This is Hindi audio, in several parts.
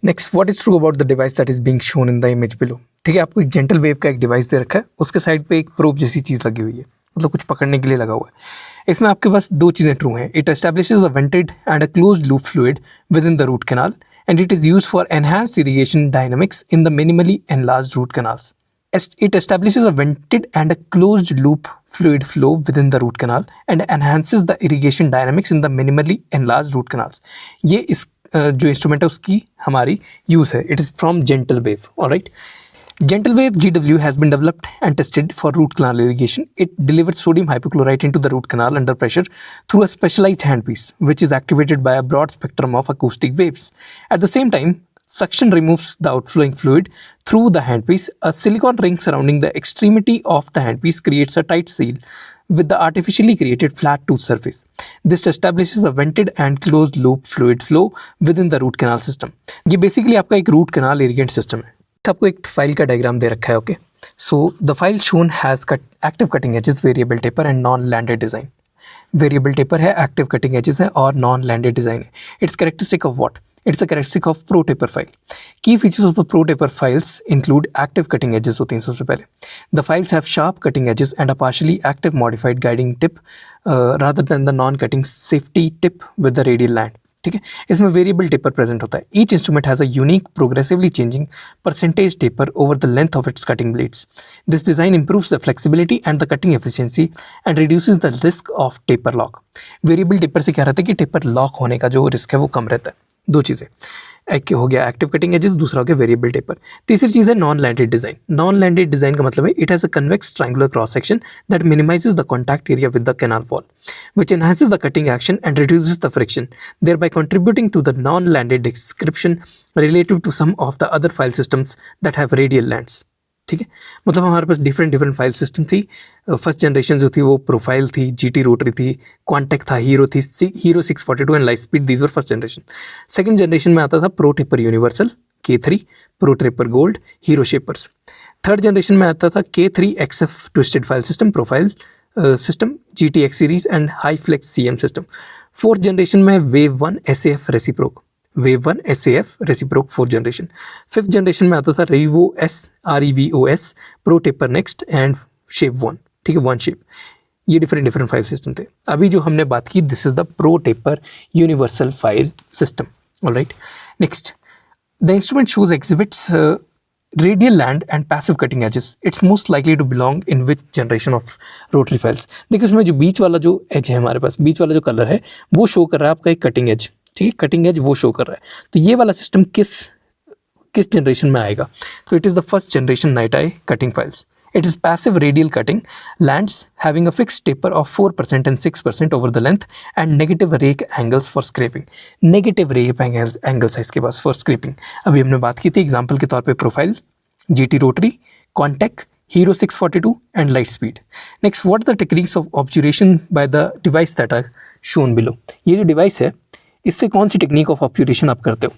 Next, what is true about the device that is being shown in the image below. ठीक है, आपको एक जेंटल वेव का एक डिवाइस दे रखा है, उसके साइड पे एक प्रोब जैसी चीज़ लगी हुई है, मतलब कुछ पकड़ने के लिए लगा हुआ है। इसमें आपके पास दो चीज़ें ट्रू हैं। It establishes a vented and a closed loop fluid within the root canal and it is used for enhanced irrigation dynamics in the minimally enlarged root canals. It establishes a vented and a closed loop fluid flow within the root canal and enhances the irrigation dynamics in the minimally enlarged root canals. ये इस जो इंस्ट्रूमेंट है उसकी हमारी यूज़ है. It is from Gentle Wave. Alright. Gentle Wave GW has been developed and tested for root canal irrigation. It delivers sodium hypochlorite into the root canal under pressure through a specialized handpiece, which is activated by a broad spectrum of acoustic waves. At the same time, suction removes the outflowing fluid through the handpiece. A silicone ring surrounding the extremity of the handpiece creates a tight seal with the artificially created flat tooth surface. This establishes a vented and closed loop fluid flow within the root canal system. ये basically आपका एक root canal irrigant system है. आपको एक फाइल का डायग्राम दे रखा है. Okay, so the file shown has active cutting edges, variable taper and non landed design. Variable taper है, एक्टिव कटिंग एजेस है और नॉन लैंडेड डिज़ाइन है. It's characteristic of what? It's a characteristic of pro taper file. Key features of the pro taper files include active cutting edges होती हैं सबसे पहले. The files have sharp cutting edges and a partially active modified guiding tip rather than the non-cutting safety tip with the radial land. ठीक है, इसमें वेरिएबल टेपर प्रेजेंट होता है. Each instrument has a unique progressively changing percentage taper over the length of its cutting blades. This design improves the flexibility and the cutting efficiency and reduces the risk of taper lock. Variable taper से क्या रहता है कि टेपर लॉक होने का जो रिस्क है वो कम रहता है. दो चीज़ें, एक हो गया एक्टिव कटिंग एजेस, दूसरा हो गया वेरिएबल टेपर. तीसरी चीज़ है non landed design. Non landed design का मतलब है it has a convex triangular cross section that minimises the contact area with the canal wall, which enhances the cutting action and reduces the friction, thereby contributing to the non-landed description relative to some of the other file systems that have radial lands. ठीक है, मतलब हमारे पास डिफरेंट फाइल सिस्टम थी. फर्स्ट जनरेशन जो थी वो प्रोफाइल थी, जीटी रोटरी थी, क्वांटेक था, हीरो थी, Hero 642 and Light Speed. These were first generation. Second generation में आता था ProTaper Universal, K3, ProTaper Gold, Hero Shapers. Third generation में आता था K3 XF twisted file system, profile system, GTX series and HyFlex CM system. Fourth generation में Wave 1 SAF Reciproc, Wave 1 SAF Reciproc fourth generation. Fifth generation में आता था REVOS, ProTaper Next and shape 1. ठीक है, वन शेप. ये डिफरेंट फाइल सिस्टम थे. अभी जो हमने बात की, this is the ProTaper universal file system. Alright, next, the instrument shows exhibits radial land and passive cutting edges. It's most likely to belong in which generation of rotary files. देखिए उसमें जो बीच वाला जो एज है, हमारे पास बीच वाला जो कलर है वो शो कर रहा है आपका एक कटिंग एज. ठीक है, कटिंग एज वो शो कर रहा है. तो ये वाला सिस्टम किस जनरेशन में आएगा? तो it is the first generation night I cutting files. It is passive radial cutting lands having a fixed taper of 4% and 6% over the length and negative rake angles for scraping. Negative rake angles है इसके पास for scraping. अभी हमने बात की थी एग्जाम्पल के तौर पे profile, GT rotary, Contec, Hero 642 and light speed. Next, what are the techniques of obturation by the device that are shown below? ये जो डिवाइस है इससे कौन सी टेक्निक ऑफ ऑब्चुरेशन आप करते हो?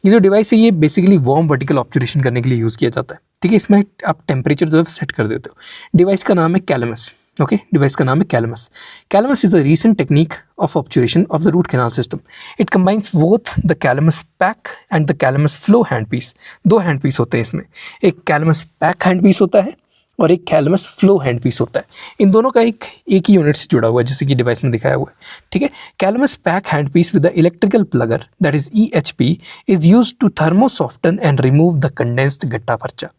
ये जो डिवाइस है ये बेसिकली वार्म वर्टिकल ऑब्चुरेशन करने के लिए यूज़ किया जाता है. ठीक है, इसमें आप टेम्परेचर जो है सेट कर देते हो. डिवाइस का नाम है कैलमस. ओके, डिवाइस का नाम है Calamus. Calamus is a recent technique of obturation of the root canal system. It combines both the Calamus pack and the Calamus flow hand piece. दो हैंड पीस होते हैं इसमें, एक कैलमस पैक हैंड पीस होता है और एक कैलमस फ्लो हैंड पीस होता है. इन दोनों का एक ही यूनिट से जुड़ा हुआ है, जैसे कि डिवाइस में दिखाया हुआ है. ठीक है, Calamus pack hand piece with the electrical plugger that is EHP is used to thermo soften and remove the condensed gutta percha.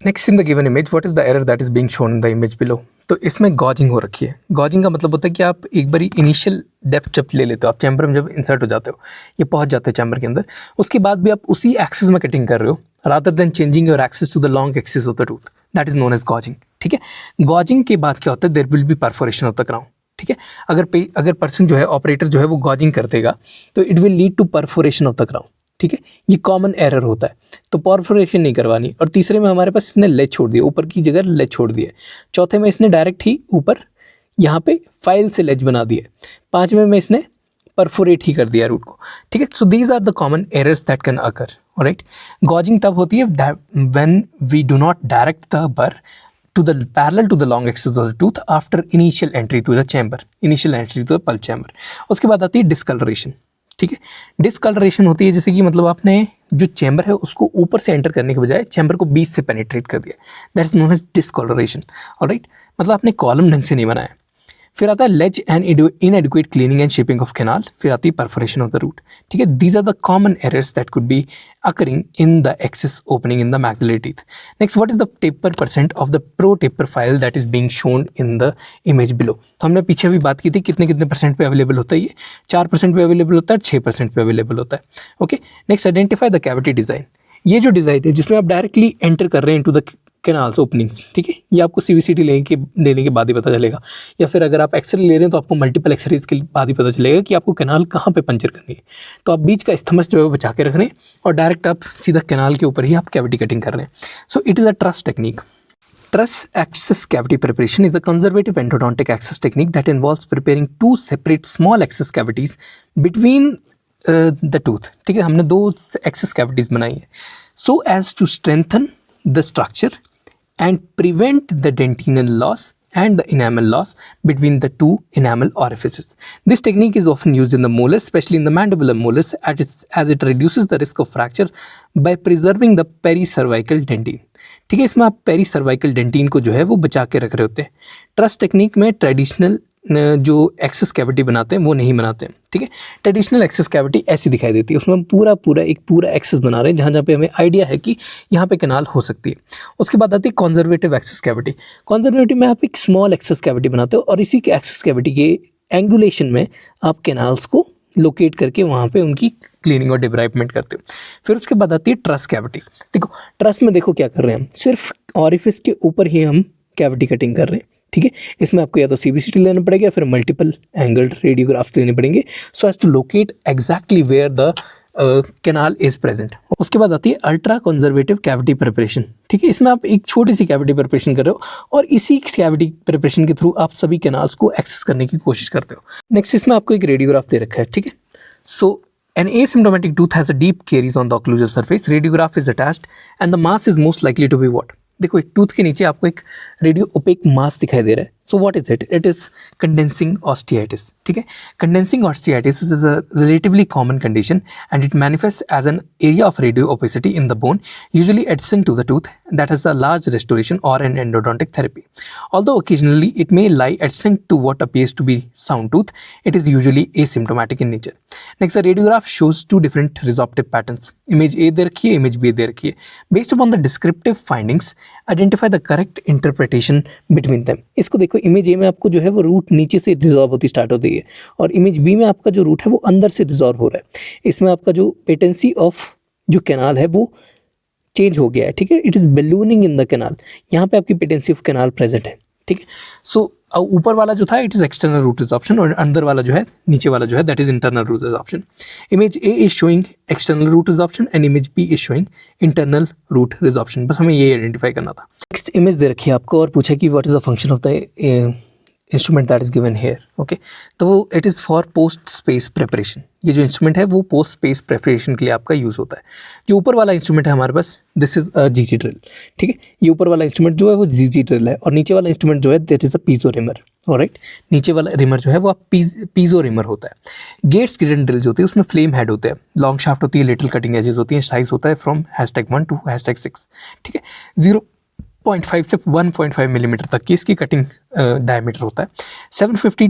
Next, in the given image what is the error that is being shown in the image below? तो इसमें गॉजिंग हो रखी है. गॉजिंग का मतलब होता है कि आप एक बारी इनिशियल डेप्थ जब ले लेते हो, आप चैम्बर में जब इंसर्ट हो जाते हो, ये पहुंच जाते हैं चैम्बर के अंदर, उसके बाद भी आप उसी एक्सिस में कटिंग कर रहे हो rather than changing your axis to the long axis of the tooth. That is known as gouging. ठीक है, गॉजिंग के बाद क्या होता है, there will be perforation of the crown. ठीक है, अगर पर्सन जो है ऑपरेटर जो है वो गॉजिंग कर देगा तो it will lead to perforation of the crown. ठीक है, ये कॉमन एरर होता है, तो परफोरेशन नहीं करवानी. और तीसरे में हमारे पास इसने लेज छोड़ दिया, ऊपर की जगह लेज छोड़ दिया. चौथे में इसने डायरेक्ट ही ऊपर यहाँ पे फाइल से लेज बना दिया. पाँचवें में इसने परफोरेट ही कर दिया रूट को. ठीक है, so these are the common errors that can occur. Alright, gouging तब होती है when we do not direct the bur to the parallel to the long axis of the tooth after initial entry to the chamber, initial entry to the pulp chamber. उसके बाद आती है discoloration. ठीक है। डिसकलरेशन होती है जैसे कि मतलब आपने जो चैम्बर है उसको ऊपर से एंटर करने के बजाय चैम्बर को बीच से पेनिट्रेट कर दिया, that is known as discolouration. Alright, मतलब आपने कॉलम ढंग से नहीं बनाया। फिर आता है ledge and inadequate cleaning and shaping of canal, फिर आती है परफोरेशन ऑफ द रूट। ठीक है, these are the common errors that could be occurring in the access opening in the maxillary teeth. Next, what is the taper percent of the ProTaper file that is being shown in the image below. तो हमने पीछे भी बात की थी कितने कितने परसेंट पे अवेलेबल होता है, ये 4% पे अवेलेबल होता है, 6% पे अवेलेबल होता है। Okay, next, identify the cavity design. ये जो डिजाइन है जिसमें आप डायरेक्टली एंटर कर रहे हैं इनटू द कैनाल्स ओपनिंग्स, ठीक है, ये आपको CVCT लेने के बाद ही पता चलेगा, या फिर अगर आप एक्सरे ले रहे हैं तो आपको मल्टीपल एक्सरेज के बाद ही पता चलेगा कि आपको कैनाल कहाँ पे पंचर करनी है। तो आप बीच का इस्थमस जो है वो बचा के रख रहे हैं और डायरेक्ट आप सीधा कैनाल के ऊपर ही आप कैविटी कटिंग कर रहे हैं। So it is a truss technique. Truss access cavity preparation is a conservative endodontic access technique that involves preparing two separate small access cavities between the tooth। ठीक है, हमने 2 access cavities बनाई है so as to strengthen the structure and prevent the dentinal loss and the enamel loss between the two enamel orifices. This technique is often used in the molars, especially in the mandibular molars, as it reduces the risk of fracture by preserving the pericervical dentine। ठीक है, इसमें आप पेरीसर्वाइकल डेंटिन को जो है वो बचा के रख रहे होते हैं। ट्रस टेक्निक में ट्रेडिशनल जो एक्सेस कैविटी बनाते हैं वो नहीं बनाते हैं। ठीक है, ट्रेडिशनल एक्सेस कैविटी ऐसी दिखाई देती है, उसमें हम पूरा एक्सेस बना रहे हैं जहाँ पे हमें आइडिया है कि यहाँ पे कैनाल हो सकती है। उसके बाद आती है कॉन्जर्वेटिव एक्सेस कैविटी। कॉन्जर्वेटिव में आप एक स्मॉल एक्सेस कैविटी बनाते हो और इसी के एक्सेस कैविटी के एंगुलेशन में आप कैनाल्स को लोकेट करके वहाँ पे उनकी क्लीनिंग और डिब्राइपमेंट करते हो। फिर उसके बाद आती है ट्रस कैविटी। देखो ट्रस में देखो क्या कर रहे हैं हम, सिर्फ ऑरिफिस के ऊपर ही हम कैविटी कटिंग कर रहे हैं। ठीक है, इसमें आपको या तो CVCT लेना पड़ेगा या फिर मल्टीपल एंगल्ड रेडियोग्राफ्स लेने पड़ेंगे so as to locate exactly where the canal is present. उसके बाद आती है अल्ट्रा कंजर्वेटिव कैविटी प्रिपरेशन। ठीक है, इसमें आप एक छोटी सी कैविटी प्रिपरेशन कर रहे हो और इसी कैविटी प्रिपरेशन के थ्रू आप सभी कैनाल्स को एक्सेस करने की कोशिश करते हो। नेक्स्ट, इसमें आपको एक रेडियोग्राफ दे रखा है। ठीक है, सो an asymptomatic tooth has a deep caries on the occlusal surface, radiograph is attached and the mass is most likely to be what? देखो एक टूथ के नीचे आपको एक रेडियो ओपेक मास दिखाई दे रहा है। So what is it? It is condensing osteitis. ठीक है, condensing osteitis is a relatively common condition and it manifest as an area of radio opacity in the bone usually adjacent to the tooth that has a large restoration or an endodontic therapy. Although occasionally it may lie adjacent to what appears to be sound tooth, it is usually asymptomatic in nature. Next, the radiograph shows two different resorptive patterns. Image A दे रखी है, image B दे रखी है. Based upon the descriptive findings, identify the correct interpretation between them. इसको देखो, इमेज ए में आपको जो है वो रूट नीचे से डिजॉल्व होती स्टार्ट होती है और इमेज बी में आपका जो रूट है वो अंदर से डिजॉल्व हो रहा है। इसमें आपका जो पेटेंसी ऑफ जो कैनाल है वो चेंज हो गया है। ठीक है, it is ballooning in the canal. यहाँ पे आपकी पेटेंसी ऑफ कैनाल प्रेजेंट है। ठीक है, सो ऊपर वाला जो था it is external root resorption और अंदर वाला जो है, नीचे वाला जो है, that is internal root resorption. Image A is showing external root resorption and image B is showing internal root resorption. बस हमें ये आइडेंटिफाई करना था। नेक्स्ट इमेज दे रखी है आपको और पूछा कि what is the function of the instrument that is given here. Okay, तो वो it is for post space preparation. ये जो इंस्ट्रूमेंट है वो पोस्ट स्पेस प्रिपरेशन के लिए आपका यूज़ होता है। जो ऊपर वाला इंस्ट्रूमेंट है हमारे पास, दिस इज अ जीजी ड्रिल। ठीक है, ये ऊपर वाला इंस्ट्रूमेंट जो है वो जीजी ड्रिल है और नीचे वाला इंस्ट्रूमेंट जो है that is a piezo reamer. Alright, नीचे वाला रिमर जो है वो पीजो रिमर होता है। गेट्स ग्रिड ड्रिल्स होती है, उसमें फ्लेम हेड होते हैं, लॉन्ग शाफ्ट होती है, लिटिल कटिंग एजेस होती हैं, साइज होता है फ्रॉम #1 to #6। ठीक है, 0.5 से 1.5 मिलीमीटर तक की इसकी कटिंग डायमीटर होता है। 750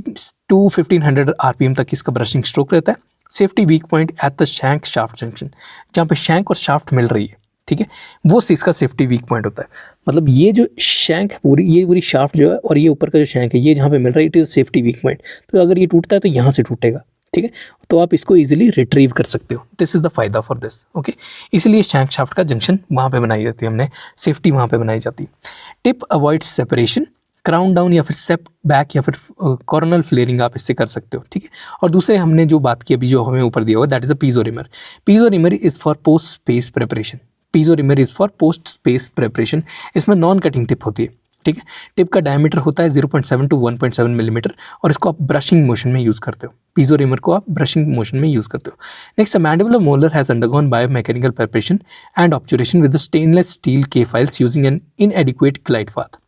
to 1500 RPM तक इसका ब्रशिंग स्ट्रोक रहता है। Safety weak point at the shank shaft junction, जहाँ पे शैंक और शाफ्ट मिल रही है। ठीक है, वो इसका सेफ्टी वीक पॉइंट होता है। मतलब ये जो शैंक ये पूरी शाफ्ट जो है और ये ऊपर का जो शैंक है, ये जहाँ पे मिल रहा है, it is safety weak point. तो अगर ये टूटता है तो यहाँ से टूटेगा। ठीक है, तो आप इसको इजीली रिट्रीव कर सकते हो। दिस इज़ द फायदा फॉर दिस। ओके, इसलिए शैंक शाफ्ट का जंक्शन वहाँ पे बनाई जाती है, हमने सेफ्टी वहाँ पे बनाई जाती है। Tip avoid separation, crown down या फिर सेप बैक या फिर कॉर्नल फ्लेयरिंग आप इससे कर सकते हो। ठीक है, और दूसरे हमने जो बात की अभी जो हमें ऊपर दिया हुआ that is a piezo reamer. Piezo reamer is for post space preparation. Piezo reamer is for post space preparation. इसमें नॉन कटिंग टिप होती है। ठीक है, टिप का डायमीटर होता है 0.7 to 1.7 मिलीमीटर और इसको आप ब्रशिंग मोशन में यूज़ करते हो। पीजो रिमर को आप ब्रशिंग मोशन में यूज़ करते हो। Next, a mandibular molar has undergone biomechanical preparation and obturation with the stainless steel के files using an inadequate glide path.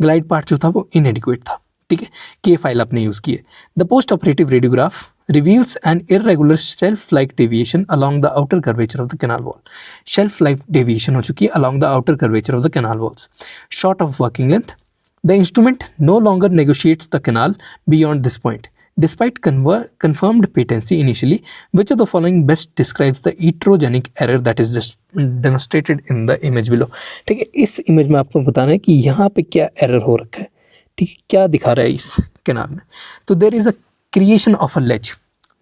Glide path जो था वो इनएडिक्वेट था। ठीक है, कि ये फाइल आपने यूज़ की है। The post operative radiograph reveals an irregular shelf-like deviation along the outer curvature of the canal wall. Shelf-like deviation हो चुकी है along the outer curvature of the canal walls. Short of working length, the instrument no longer negotiates the canal beyond this point. Despite confirmed patency initially, which of the following best describes the heterogenic error that is just demonstrated in the image below? ठीक है, इस इमेज में आपको बताना है कि यहाँ पे क्या एरर हो रखा है, ठीक है, क्या दिखा रहा है इस कैनाल में। तो there is a creation of a ledge,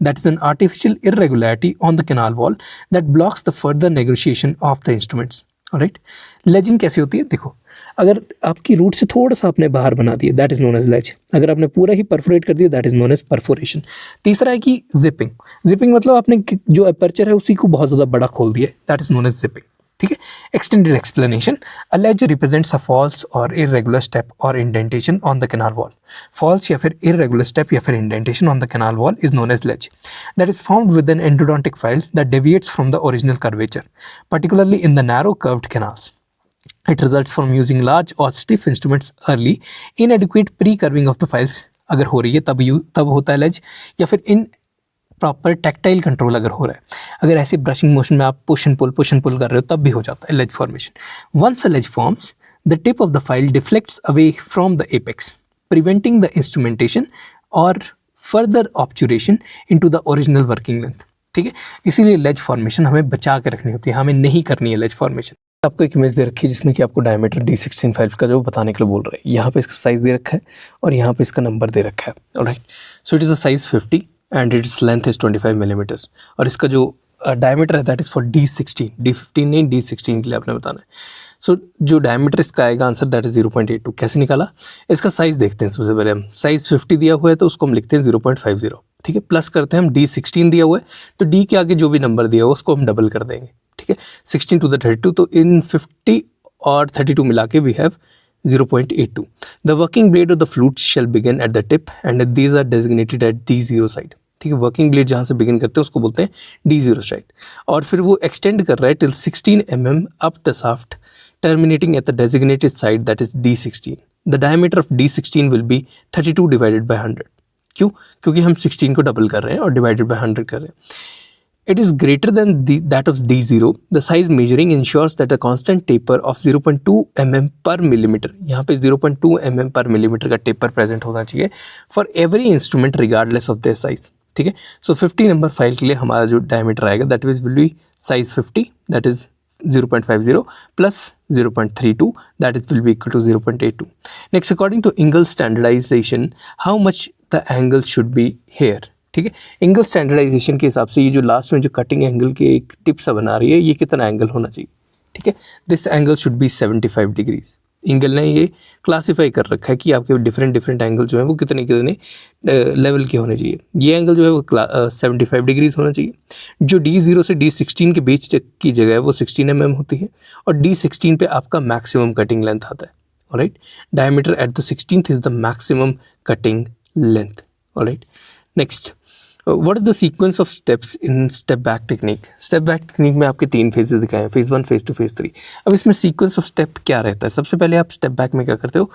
that is an artificial irregularity on the canal wall that blocks the further negotiation of the instruments. Alright, ledging कैसे होती है? देखो, अगर आपकी रूट से थोड़ा सा आपने बाहर बना दिया, that is known as ledge. अगर आपने पूरा ही परफोरेट कर दिया, that is known as perforation. तीसरा है कि जिपिंग। जिपिंग मतलब आपने जो अपर्चर है उसी को बहुत ज़्यादा बड़ा खोल दिया, that is known as zipping. ठीक है, extended explanation, a ledge represents a false और इररेगुलर स्टेप और indentation on the canal wall. False या फिर इररेगुलर स्टेप या फिर indentation on the canal wall is known as ledge that is formed with an endodontic file that deviates from the original curvature, particularly in the narrow curved canals. It results from using large or stiff instruments early. Inadequate pre-curving of the files अगर हो रही है तब होता है ledge, या फिर इन प्रॉपर टैक्टाइल कंट्रोल अगर हो रहा है, अगर ऐसे ब्रशिंग मोशन में आप पुश एंड पुल कर रहे हो तब भी हो जाता है ledge formation. Once a ledge forms, the tip of the file deflects away from the apex, preventing the instrumentation और further obturation into the original working length. ठीक है, इसीलिए लेज फॉर्मेशन हमें बचा के रखनी होती है, हमें नहीं करनी है लेज फॉर्मेशन। आपको एक इमेज दे रखी है जिसमें कि आपको डायमीटर D16 फाइल का जो बताने के लिए बोल रहे हैं। यहाँ पे इसका साइज दे रखा है और यहाँ पे इसका नंबर दे रखा है। Alright, so it is a size 50 and its length is 25 millimetre, और इसका जो डायमीटर है that is for D16, D15 नहीं D16 के लिए आपने बताना है। सो जो डायमीटर इसका आएगा आंसर दैट इज 0.82। कैसे निकाला? इसका साइज देखते हैं सबसे पहले हम। साइज 50 दिया हुआ है तो उसको हम लिखते हैं 0.50। ठीक है, प्लस करते हैं हम D16 दिया हुआ है तो D के आगे जो भी नंबर दिया हुआ उसको हम डबल कर देंगे। ठीक है, 16 to the 32, तो इन 50 और 32 मिला के we have 0.82. The working blade of the flute shall begin at the tip and these are designated at D0 side. ठीक है, वर्किंग ब्लेड जहाँ से बिगिन करते हैं उसको बोलते हैं D0 साइड, और फिर वो एक्सटेंड कर रहा है till 16 mm up the shaft terminating at the designated side that is D16. The diameter of D16 will be 32 divided by 100. क्यों? क्योंकि हम 16 को डबल कर रहे हैं और डिवाइडेड बाय 100 कर रहे हैं। It is greater than that of D0. The size measuring ensures that a constant taper of 0.2 mm per millimeter, यहाँ पे 0.2 mm per millimeter का taper present होना चाहिए for every instrument regardless of their size. ठीक है, so 50 नंबर फाइल के लिए हमारा जो डायमीटर आएगा that will be size 50, that is 0.50 plus 0.32, that is will be equal to 0.82. Next, according to Engels standardization, how much the angle should be here? ठीक है, एंगल स्टैंडर्डाइजेशन के हिसाब से ये जो लास्ट में जो कटिंग एंगल की एक टिप सा बना रही है, ये कितना एंगल होना चाहिए? ठीक है, this angle should be 75 degrees. Angle ने ये क्लासीफाई कर रखा है कि आपके डिफरेंट एंगल जो है वो कितने लेवल के होने चाहिए। ये एंगल जो है वो 75 डिग्रीज होना चाहिए। जो D0 से D16 के बीच की जगह है वो 16 mm होती है, और D16 पे आपका मैक्सिमम कटिंग लेंथ आता है। Alright, diameter at the 16th is the maximum cutting length. Alright, next, what is the sequence of steps in step back technique? Step back technique में आपके 3 फेजेस दिखाए हैं, फेज 1, फेज 2, फेज 3। अब इसमें सीक्वेंस ऑफ स्टेप क्या रहता है? सबसे पहले आप स्टेप बैक में क्या करते हो?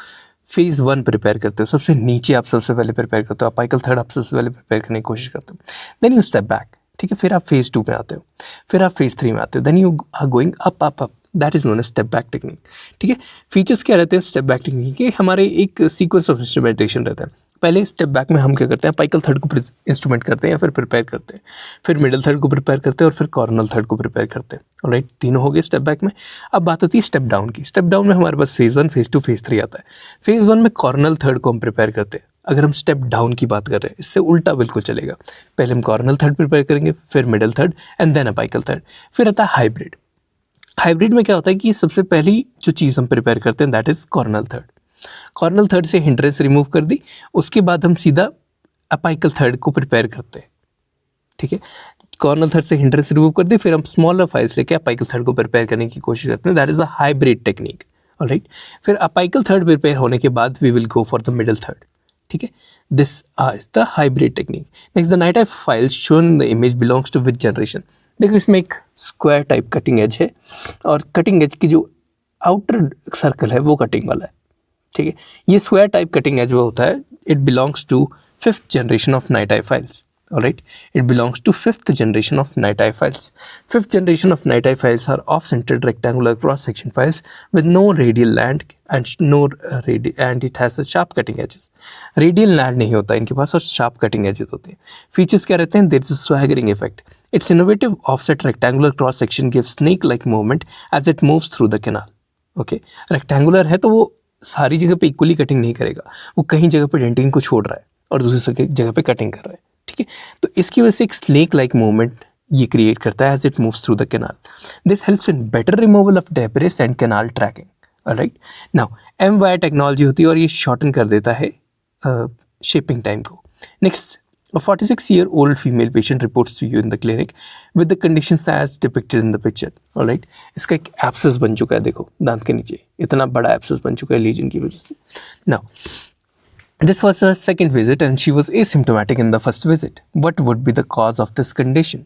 फेज 1 प्रिपेयर करते हो, सबसे नीचे आप सबसे पहले प्रिपेयर करते हो, अपाइकल थर्ड आप सबसे पहले प्रिपेयर करने की कोशिश करते हो, देन यू स्टेप बैक। ठीक है, फिर आप फेज 2 में आते हो, फिर आप फेज 3 में आते हो, then you are going up up up, that is known as step back technique. ठीक है, फीचर्स क्या रहते हैं स्टेप बैक टेक्निक के? हमारे एक सीक्वेंस ऑफ इंस्ट्रूमेंटेशन रहता है। पहले स्टेप बैक में हम क्या करते हैं? अपाइकल थर्ड को इंस्ट्रूमेंट करते हैं या फिर प्रिपेयर करते हैं, फिर मिडिल थर्ड को प्रिपेयर करते हैं और फिर कॉर्नल थर्ड को प्रिपेयर करते हैं। ऑलराइट, तीनों हो गए स्टेप बैक में। अब बात आती है स्टेप डाउन की। स्टेप डाउन में हमारे पास फेज 1, फेज 2, फेज 3 आता है। फेज 1 में कॉर्नल थर्ड को हम प्रिपेयर करते हैं। अगर हम स्टेप डाउन की बात कर रहे हैं, इससे उल्टा बिल्कुल चलेगा। पहले हम कॉर्नल थर्ड प्रिपेयर करेंगे, फिर middle third and then apical third. फिर आता है हाइब्रिड। हाइब्रिड में क्या होता है कि सबसे पहली जो चीज़ हम प्रिपेयर करते हैं that is Cornell third. Cornell third से हिंड्रेंस रिमूव कर दी, उसके बाद हम सीधा अपाइकल थर्ड को प्रिपेयर करते हैं। ठीक है, कॉर्नल थर्ड से हिंड्रेंस रिमूव कर दी, फिर हम स्मॉलर फाइल्स लेके अपाइकल थर्ड को प्रिपेयर करने की कोशिश करते हैं, that is a hybrid technique. Alright, फिर अपाइकल थर्ड प्रिपेयर होने के बाद we will go for the middle third. ठीक है, this is the hybrid technique. Next, the NiTi type files shown in the image belongs to which generation? देखो, इसमें एक स्क्वायर टाइप कटिंग एज है और कटिंग एज की जो आउटर सर्कल है वो कटिंग वाला है। ठीक है, ये स्क्वायर टाइप कटिंग एज वो होता है it belongs to 5th generation of NiTi files. All right, it belongs to 5th generation of NiTi files. 5th generation of NiTi files are off-centered rectangular cross-section files with no radial land and it has a sharp cutting edges. Radial land नहीं होता इनके पास और sharp cutting edges होते हैं. Features क्या रहते हैं? There is a swaggering effect. Its innovative offset rectangular cross-section gives snake-like movement as it moves through the canal. Okay, rectangular है तो वो सारी जगह पे इक्वली कटिंग नहीं करेगा, वो कहीं जगह पे डेंटिंग को छोड़ रहा है और दूसरी जगह पे कटिंग कर रहा है. ठीक है, तो इसकी वजह से एक स्नेक लाइक मूवमेंट ये क्रिएट करता है as it moves through the canal. This helps in better removal of debris and canal tracking. Alright, now M wire technology होती है और ये शॉर्टन कर देता है शेपिंग टाइम को. Next, a 46-year-old female patient reports to you in the clinic with the conditions as depicted in the picture. All right, इसका एक एब्सेस बन चुका है, देखो दांत के नीचे इतना बड़ा एब्सेस बन चुका है लीजन की वजह से. Now, this was her second visit and she was asymptomatic in the first visit. What would be the cause of this condition?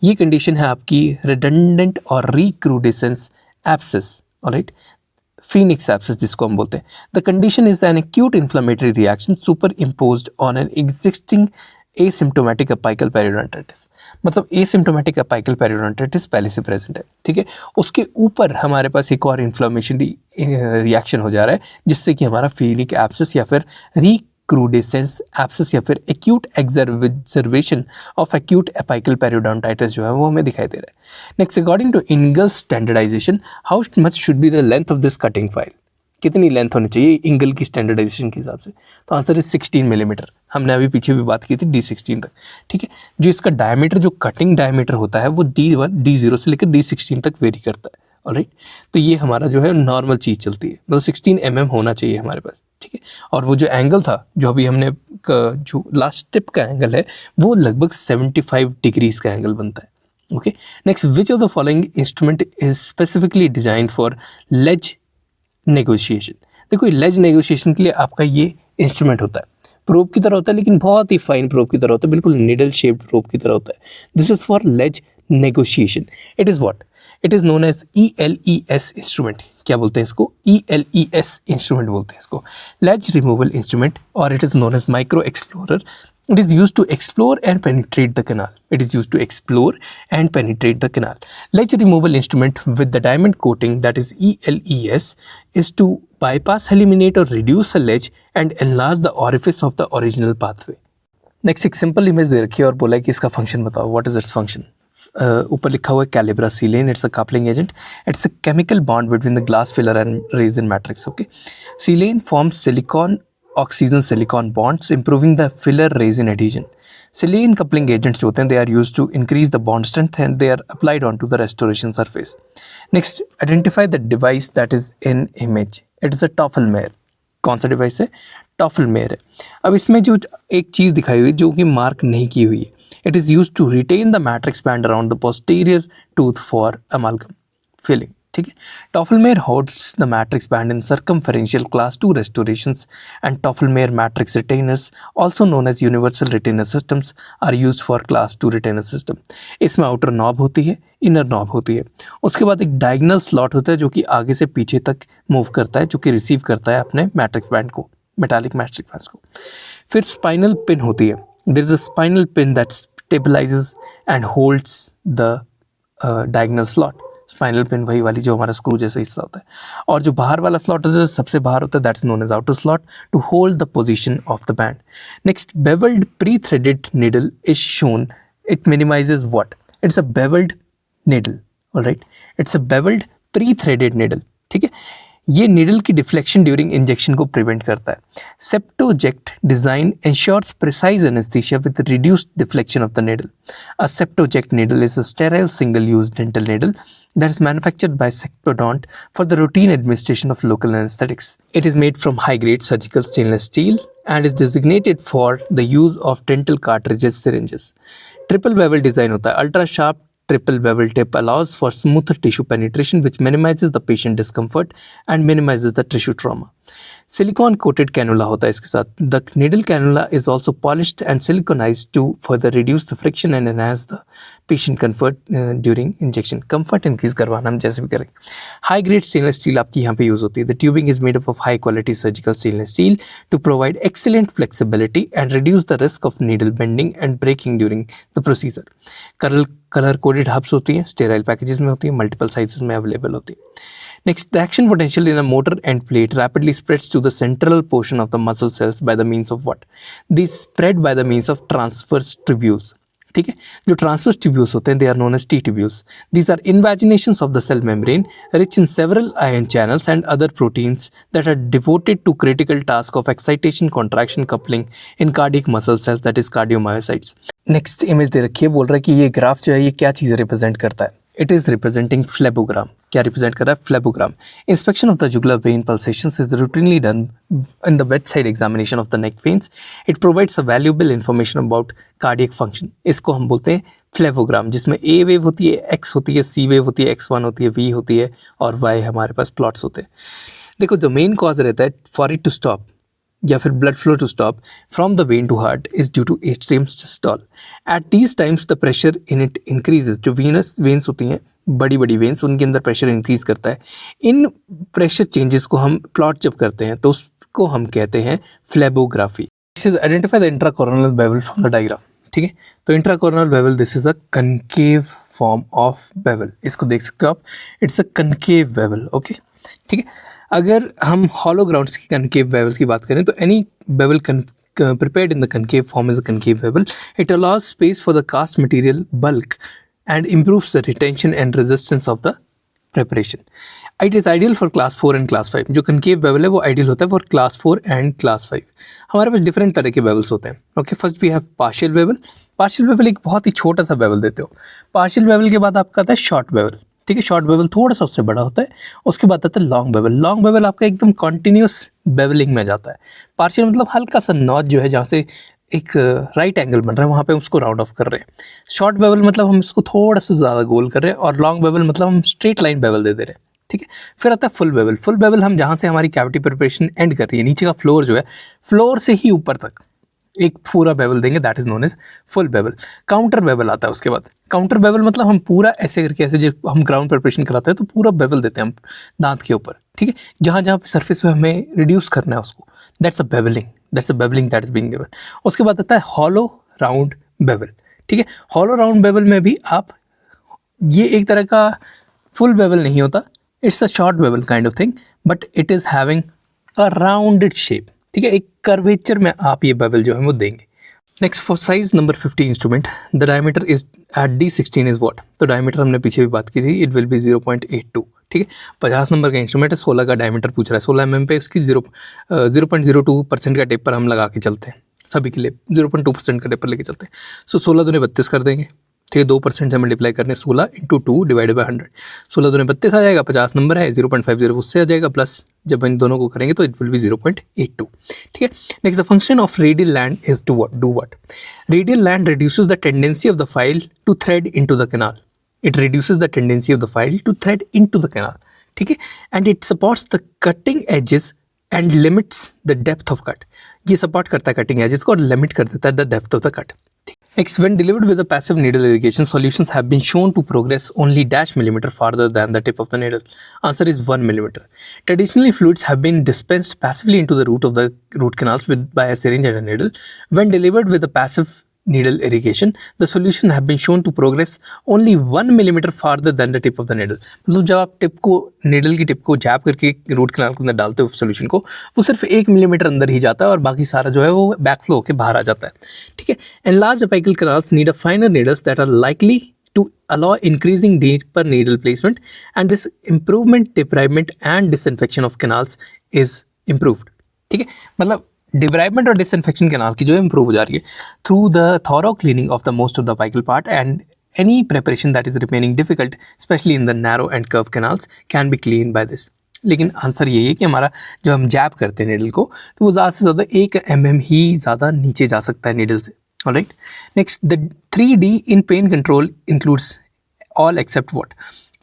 ये condition है आपकी redundant और recrudescence abscess. All right, Phoenix abscess जिसको हम बोलते हैं. The condition is an acute inflammatory reaction superimposed on an existing asymptomatic apical periodontitis. मतलब asymptomatic apical periodontitis पहले से प्रेजेंट है. ठीक है, उसके ऊपर हमारे पास एक और इन्फ्लामेशनरी रिएक्शन हो जा रहा है जिससे कि हमारा फीनिक एब्सेस या फिर रिक्रूडेसेंस एब्सेस या फिर acute exacerbation of acute apical periodontitis जो है वो हमें दिखाई दे रहा है. Next, according to Ingle's standardization, how much should be the length of this cutting file? कितनी लेंथ होनी चाहिए इंगल की स्टैंडर्डाइजेशन के हिसाब से? तो आंसर इज 16 मिलीमीटर. हमने अभी पीछे भी बात की थी D16 तक. ठीक है, जो इसका डायमीटर, जो कटिंग डायमीटर होता है वो D1 D0 से लेकर D16 तक वेरी करता है. ऑलराइट, तो ये हमारा जो है नॉर्मल चीज़ चलती है, मतलब 16 mm होना चाहिए हमारे पास. ठीक है, और वो जो एंगल था जो अभी हमने जो लास्ट टिप का एंगल है वो लगभग 75 डिग्रीज का एंगल बनता है. Okay, next, which of the following instrument is specifically design for ledge negotiation? देखो, लेज नेगोशिएशन के लिए आपका ये इंस्ट्रूमेंट होता है, प्रोब की तरह होता है लेकिन बहुत ही फाइन प्रोब की तरह होता है, बिल्कुल निडल शेप्ड प्रोब की तरह होता है. This is for ledge negotiation. It is what? It is known as ELES instrument. क्या बोलते हैं इसको? ELES इंस्ट्रूमेंट बोलते हैं इसको, लेज रिमूवल इंस्ट्रूमेंट, और it is known as micro explorer. It is used to explore and penetrate the canal. It is used to explore and penetrate the canal. Ledge removal instrument with the diamond coating, that is ELES, is to bypass, eliminate or reduce a ledge and enlarge the orifice of the original pathway. Next, एक सिंपल इमेज दे रखी है और बोला है कि इसका फंक्शन बताओ. What is its function? ऊपर लिखा हुआ है Calibra silane. It's a coupling agent. It's a chemical bond between the glass filler and resin matrix. Okay, silane forms silicon oxygen silicon bonds, improving the filler resin adhesion. Silane coupling agents जो होते हैं, they are used to increase the bond strength and they are applied onto the restoration surface. Next, identify the device that is in image. It is a Toffelmayer. कौन सा डिवाइस है? Toffelmayer है. अब इसमें जो एक चीज़ दिखाई हुई जो कि मार्क नहीं की हुई है, it is used to retain the matrix band around the posterior tooth for amalgam filling. ठीक है, Toffelmayer holds the matrix band in circumferential class 2 restorations and Toffelmayer matrix retainers, also known as universal retainer systems, are used for class 2 retainer system. इसमें आउटर नॉब होती है, इनर नॉब होती है. उसके बाद एक डायगोनल स्लॉट होता है जो कि आगे से पीछे तक मूव करता है, जो कि रिसीव करता है अपने मैट्रिक्स बैंड को, मेटालिक मैट्रिक्स बैंड को. फिर स्पाइनल पिन होती है. There is a spinal pin that stabilises and holds the diagonal slot. Spinal pin वही वाली जो हमारा स्क्रू जैसा हिस्सा होता है. और जो बाहर वाला स्लॉट होता है, सबसे बाहर होता है, that is known as outer slot to hold the position of the band. Next, bevelled pre threaded needle is shown. It minimises what? It's a bevelled needle. Alright, it's a bevelled pre threaded needle. ठीक है, ये निडल की डिफ्लेक्शन ड्यूरिंग इंजेक्शन को प्रिवेंट करता है. Septoject design ensures precise anaesthesia with reduced deflection of the needle. A Septoject needle is a sterile single use dental needle that is manufactured by Sectodont for the routine administration of local anesthetics. It is made from high-grade surgical stainless steel and is designated for the use of dental cartridges syringes. Triple bevel design होता है. Ultra sharp triple bevel tip allows for smoother tissue penetration which minimizes the patient discomfort and minimizes the tissue trauma. Silicon coated cannula होता है इसके साथ. The needle cannula is also polished and siliconised to further reduce the friction and enhance the patient comfort during injection. Comfort increase करवाना हम जैसे भी करें. हाई ग्रेड स्टेनलेस स्टील आपकी यहाँ पे यूज होती है. The tubing is made up of high quality surgical stainless steel to provide excellent flexibility and reduce the risk of needle bending and breaking during the procedure. Colour coded hubs होती हैं, स्टेराइल पैकेजेस में होती है, मल्टीपल साइजेस में अवेलेबल होती है. Next, the action potential in a motor end plate rapidly spreads to the central portion of the muscle cells by the means of what? These spread by the means of transverse tubules. ठीक है, जो ट्रांसवर्स ट्यूब्यूल्स होते हैं they are known as T tubules. These are invaginations of the cell membrane rich in several ion channels and other proteins that are devoted to critical task of excitation, contraction, coupling in cardiac muscle cells that is cardiomyocytes. Next image दे रखी है, बोल रहा है कि ये ग्राफ जो है ये क्या चीज़ रिप्रेजेंट करता है. It is representing phlebogram. क्या रिप्रेजेंट कर रहा है? Phlebogram. Inspection of the jugular vein pulsations is routinely done in the bedside examination of the neck veins. It provides a valuable information about cardiac function. इसको हम बोलते हैं phlebogram, जिसमें A वेव होती है, X होती है, C वेव होती है, X1 होती है, V होती है और Y हमारे पास प्लॉट्स होते हैं. देखो, जो मेन कॉज रहता है फॉर इट टू स्टॉप या फिर blood flow to stop from the vein to heart is due to atrium systole. At these times the pressure in it increases. जो वीनस वेन्स होती हैं, बड़ी बड़ी वेन्स, उनके अंदर प्रेशर इंक्रीज करता है. इन प्रेशर चेंजेस को हम प्लॉट जब करते हैं तो उसको हम कहते हैं phlebography. This is identify the intracoronal bevel from the diagram. ठीक है, तो intracoronal bevel this is a concave form of bevel. इसको देख सकते हो आप, it's a concave bevel. Okay, ठीक है. अगर हम हॉलो ग्राउंड्स की कनकेव बेवल्स की बात करें तो any bevel prepared in the concave form is a concave bevel. It allows space for the cast material bulk and improves the retention and resistance of the preparation. It is ideal for class 4 and class 5. जो concave bevel है वो ideal होता है for class 4 and class 5. हमारे पास different तरह के bevels होते हैं. Okay, first we have partial bevel. Partial bevel एक बहुत ही छोटा सा bevel देते हो. Partial bevel के बाद आपका आता है short bevel. ठीक है, शॉर्ट बेवल थोड़ा सा उससे बड़ा होता है. उसके बाद आता है लॉन्ग बेवल. लॉन्ग बेवल आपका एकदम कॉन्टिन्यूस बेवलिंग में जाता है. पार्शियल मतलब हल्का सा नॉच जो है जहाँ से एक राइट एंगल बन रहा है वहाँ पे हम उसको राउंड ऑफ कर रहे हैं. शॉर्ट बेवल मतलब हम इसको थोड़ा सा ज़्यादा गोल कर रहे हैं और लॉन्ग बेवल मतलब हम स्ट्रेट लाइन बेवल दे रहे हैं. ठीक है, फिर आता है फुल बेवल. फुल बेवल हम जहाँ से हमारी कैविटी प्रिपरेशन एंड कर रही है, नीचे का फ्लोर जो है, फ्लोर से ही ऊपर तक एक पूरा बेवल देंगे, that is known as full bevel. Counter bevel आता है उसके बाद. काउंटर बेवल मतलब हम पूरा ऐसे करके, ऐसे जब हम ग्राउंड प्रिपरेशन कराते हैं तो पूरा बेवल देते हैं हम दांत के ऊपर. ठीक है, जहाँ जहाँ पे सरफेस पे हमें रिड्यूस करना है उसको, that's a bevelling that is being given. उसके बाद आता है हॉलो राउंड बेवल. ठीक है, हॉलो राउंड बेवल में भी आप, ये एक तरह का फुल बेवल नहीं होता, it's a short bevel kind of thing, but it is having a rounded shape. ठीक है, एक कर्वेचर में आप ये बेवल जो है वो देंगे. Next for size number 50 instrument, the diameter is at D16 is what. तो डायमीटर हमने पीछे भी बात की थी, इट विल बी 0.82. ठीक है, 50 नंबर का इंस्ट्रूमेंट है, 16 का डायमीटर पूछ रहा है. 16 mm पे इसकी 0.02% का टेपर हम लगा के चलते हैं. सभी के लिए 0.2% का टेपर लेके चलते हैं. सो 16 दूने 32 कर देंगे. ठीक है, 2% से मल्टीप्लाई करने 16 × 2 डिवाइडेड बाई 100. 16 दूने 32 आ जाएगा, 50 नंबर है, 0.50 उससे आ जाएगा, प्लस जब इन दोनों को करेंगे तो इट विल बी 0.82. ठीक है, next the function of radial land is to do what. Radial land reduces the tendency of the file to thread into the canal. It reduces the tendency of the file to thread into the canal. ठीक है, and it supports the cutting edges and limits the depth of cut. ये सपोर्ट करता है कटिंग एजेस को और लिमिट कर देता है the depth of the cut. Next, when delivered with a passive needle irrigation, solutions have been shown to progress only -mm farther than the tip of the needle. Answer is 1 mm. Traditionally, fluids have been dispensed passively into the root of the root canals by a syringe and a needle. When delivered with a passive needle irrigation, the solution have been shown to progress only 1 mm farther than the tip of the needle. मतलब जब आप टिप को, नीडल की टिप को जैब करके रूट कैनाल के अंदर डालते हो सोल्यूशन को, वो सिर्फ 1 मिलीमीटर अंदर ही जाता है और बाकी सारा जो है वो बैक फ्लो होकर बाहर आ जाता है. ठीक है, enlarged apical canals need a finer needles that are likely to allow increasing deeper needle placement, and this improvement, debridement and disinfection of canals is improved. ठीक है, मतलब डिब्राइबमेंट और डिसइंफेक्शन कैनाल की जो है इंप्रूव हो जा रही है through the thorough cleaning of the most of the apical part, and any preparation that is remaining difficult specially in the narrow and curve canals can be clean by this. लेकिन आंसर यही है कि हमारा जब हम जैब करते हैं नीडल को तो वो ज़्यादा से ज़्यादा 1 mm ही ज़्यादा नीचे जा सकता है नीडल से. Alright, next the 3D in pain control includes all except what.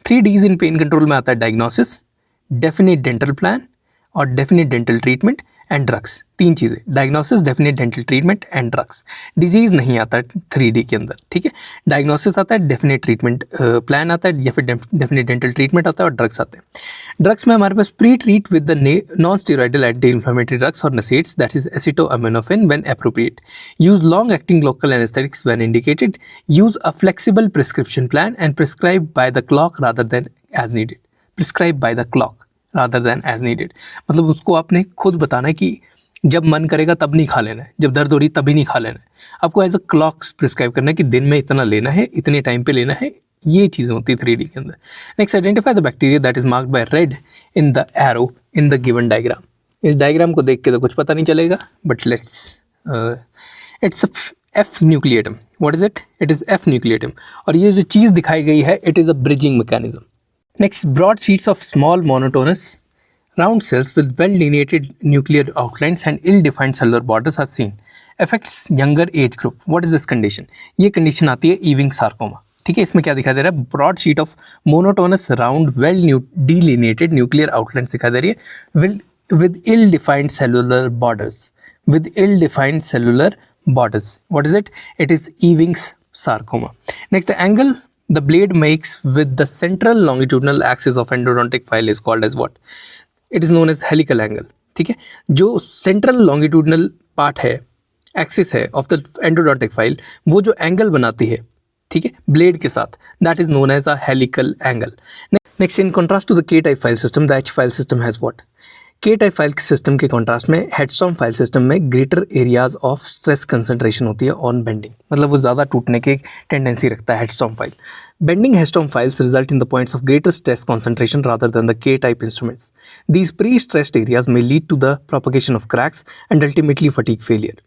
3 Ds in pain control में आता है डायग्नोसिस, डेफिनेट डेंटल प्लान, और definite dental treatment and drugs. तीन चीज़ें, diagnosis, definite dental treatment and drugs. Disease नहीं आता 3D के अंदर, ठीक है। डायग्नोसिस आता है, डेफिनेट ट्रीटमेंट प्लान आता है, या फिर डेफिनेट डेंटल ट्रीटमेंट आता है, और ड्रग्स आते हैं। ड्रग्स में हमारे पास pre treat with the non steroidal anti inflammatory drugs और NSAIDs, that is acetaminophen when appropriate, use long acting local anaesthetics when indicated, use a flexible prescription plan and prescribe by the clock rather than as needed. Prescribe by the clock rather than as needed, मतलब उसको आपने खुद बताना है कि जब मन करेगा तब नहीं खा लेना है, जब दर्द हो रही तभी नहीं खा लेना है। आपको एज अ क्लॉक प्रिस्क्राइब करना है कि दिन में इतना लेना है, इतने टाइम पे लेना है। ये चीज़ें होती है 3D के अंदर। Next, identify the bacteria that is marked by red in the arrow in the given diagram. इस डायग्राम को देख के तो कुछ पता नहीं चलेगा, but let's, it's F nucleatum. What is it? It is F nucleatum. और ये जो चीज़ दिखाई गई है, it is a bridging mechanism. Next, broad sheets of small monotonous round cells with well-delineated nuclear outlines and ill-defined cellular borders are seen. Affects younger age group. What is this condition? ये condition आती है Ewing sarcoma. ठीक है, इसमें क्या दिखाई दे रहा है? Broad sheet of monotonous round well-delineated nuclear outlines दिखाई दे रही है with ill-defined cellular borders. With ill-defined cellular borders. What is it? It is Ewing's sarcoma. Next, the angle the blade makes with the central longitudinal axis of endodontic file is called as what? It is known as helical angle. ठीक है, जो central longitudinal part है, axis है of the endodontic file, वो जो angle बनाती है, ठीक है, blade के साथ, that is known as a helical angle. Next, in contrast to the K-type file system, the H file system has what? के टाइप फाइल सिस्टम के कॉन्ट्रास्ट में हेडस्टॉर्म फाइल सिस्टम में greater areas of stress concentration होती है ऑन बेंडिंग, मतलब वो ज़्यादा टूटने की टेंडेंसी रखता है Hedstrom file. Bending Hedstrom files result in the points of greater stress concentration rather than the K-type instruments. These pre-stressed areas may lead to the propagation of cracks and ultimately fatigue failure.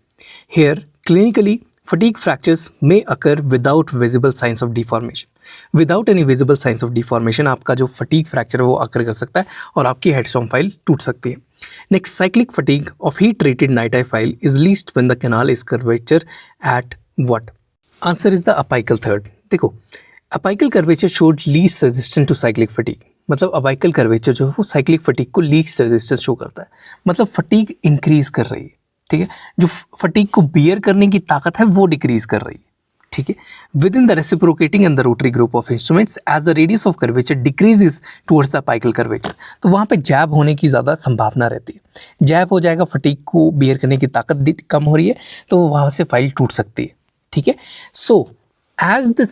Here, clinically, fatigue fractures may occur without visible signs of deformation. Without any visible signs of deformation, आपका जो fatigue fracture है वो occur कर सकता है और आपकी headstone file टूट सकती है। Next, cyclic fatigue of heat-treated NiTi file is least when the canal is curvature at what? Answer is the apical third. देखो, apical curvature showed least resistance to cyclic fatigue. मतलब apical curvature जो है वो cyclic fatigue को least resistance show करता है, मतलब fatigue increase कर रही है, ठीक है। जो फटीग को बियर करने की ताकत है वो डिक्रीज कर रही है, ठीक है। Within the reciprocating and the rotary group of instruments as the radius of curvature decreases towards the apical curvature, तो वहाँ पे जैब होने की ज़्यादा संभावना रहती है। जैब हो जाएगा, फटीग को बियर करने की ताकत कम हो रही है, तो वहाँ से फाइल टूट सकती है, ठीक है। सो as the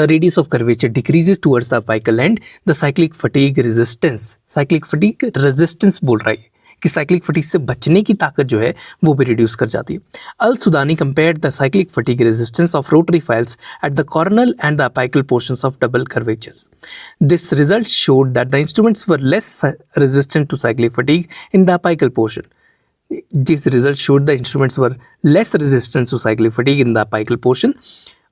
radius of curvature decreases towards the apical end, the cyclic fatigue resistance बोल रही है कि साइक्लिक फटीग से बचने की ताकत जो है वो भी रिड्यूस कर जाती है। Al Sudani compared the cyclic fatigue resistance of rotary files at the coronal and the apical portions of double curvatures. This result showed that the instruments were less resistant to cyclic fatigue in the apical portion. This result showed the instruments were less resistant to cyclic fatigue in the apical portion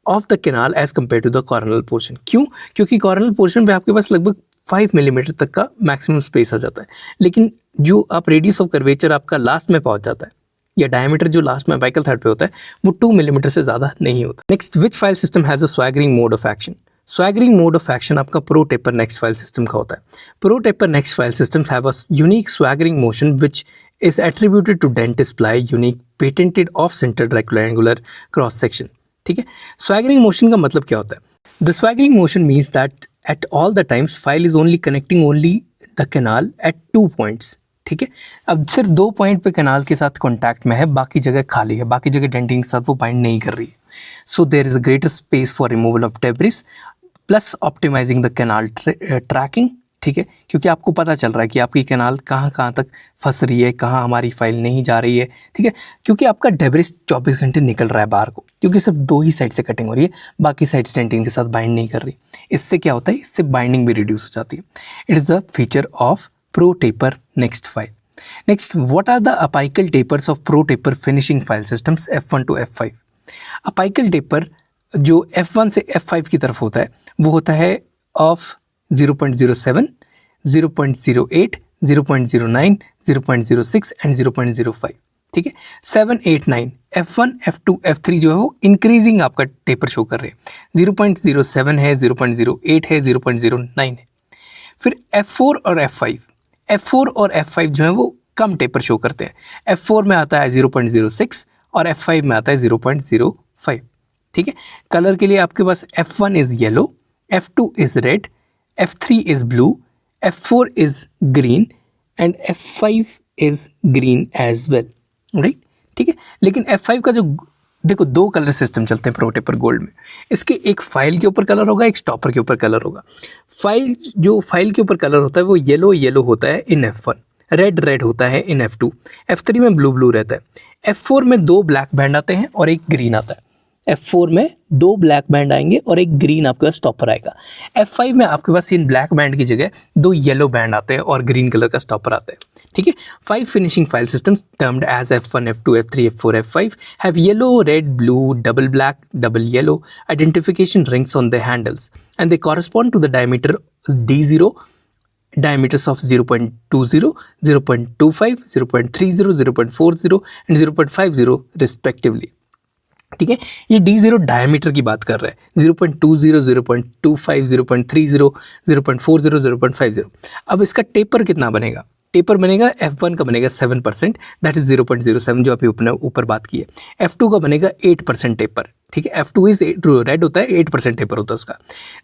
of the canal as compared to the coronal portion. क्यों? क्योंकि coronal portion पे आपके पास लगभग 5 मिलीमीटर तक का मैक्सिमम स्पेस आ जाता है, लेकिन जो आप रेडियस ऑफ कर्वेचर आपका लास्ट में पहुंच जाता है या डायमीटर जो लास्ट में अपाइकल थर्ड पे होता है वो 2 मिलीमीटर से ज़्यादा नहीं होता। Next, which file system has a swaggering mode of action? Swaggering mode of action आपका ProTaper next file system का होता है। ProTaper next file systems have a unique swaggering motion which is attributed to dentist ply unique patented off-centered rectangular cross section, ठीक है। swaggering motion का मतलब क्या होता है? The swaggering motion means that at all the times file is only connecting only the canal at 2 points, ठीक है। अब सिर्फ 2 पॉइंट पे कैनाल के साथ कॉन्टैक्ट में है, बाकी जगह खाली है, बाकी जगह डेंटिंग के साथ वो बाइंड नहीं कर रही है। So there is a greater space for removal of debris plus optimising the canal tracking, ठीक है, क्योंकि आपको पता चल रहा है कि आपकी कैनाल कहाँ तक फंस रही है, कहाँ हमारी फाइल नहीं जा रही है, ठीक है, क्योंकि आपका डेब्रिस 24 घंटे निकल रहा है बाहर को, क्योंकि सिर्फ 2 ही साइड से कटिंग हो रही है, बाकी साइड डेंटिंग के साथ बाइंड नहीं कर रही। इससे क्या होता है? इससे बाइंडिंग भी रिड्यूस हो जाती है। It is the feature of ProTaper next file. Next, what are the apical tapers of ProTaper finishing file systems F1 to F5? Apical taper जो F1 से F5 की तरफ होता है वो होता है ऑफ 0.07, 0.08, 0.09, 0.06 एंड 0.05, ठीक है। 7, 8, 9 F1, F2, F3 जो है वो इंक्रीजिंग आपका टेपर शो कर रहे हैं। 0.07 है, 0.08 है, 0.09 है। फिर F4 और F5 जो है वो कम टेपर शो करते हैं। F4 में आता है 0.06 और F5 में आता है 0.05। ठीक है, कलर के लिए आपके पास F1 is yellow, F2 is red, F3 is blue, F4 is green and F5 is green as well, right. ठीक है, लेकिन F5 का जो देखो दो कलर सिस्टम चलते हैं प्रो टेपर गोल्ड में। इसके एक फाइल के ऊपर कलर होगा, एक स्टॉपर के ऊपर कलर होगा। जो फाइल के ऊपर कलर होता है वो येलो येलो होता है इन F1, रेड रेड होता है इन F2, F3 में ब्लू ब्लू रहता है। F4 में दो ब्लैक बैंड आते हैं और एक ग्रीन आता है। F4 में दो ब्लैक बैंड आएंगे और एक ग्रीन आपके पास स्टॉपर आएगा। F5 में आपके पास इन ब्लैक बैंड की जगह दो येलो बैंड आते हैं और ग्रीन कलर का स्टॉपर आता है। ठीक है, 5 finishing file systems termed as F1, F2, F3, F4, F5 have yellow, red, blue, double black, double yellow identification rings on their handles and they correspond to the diameter D0, diameters of 0.20, 0.25, 0.30, 0.40 and 0.50 respectively। ठीक है, ये D0 डायमीटर की बात कर रहा है, 0.20, 0.25, 0.30, 0.40, 0.50। अब इसका टेपर कितना बनेगा? टेपर बनेगा F1 का बनेगा 7%, दैट इज 0.07 जो अभी ऊपर बात की है। F2 का बनेगा 8% टेपर। ठीक है, F2 इज रेड होता है, 8% टेपर होता है उसका,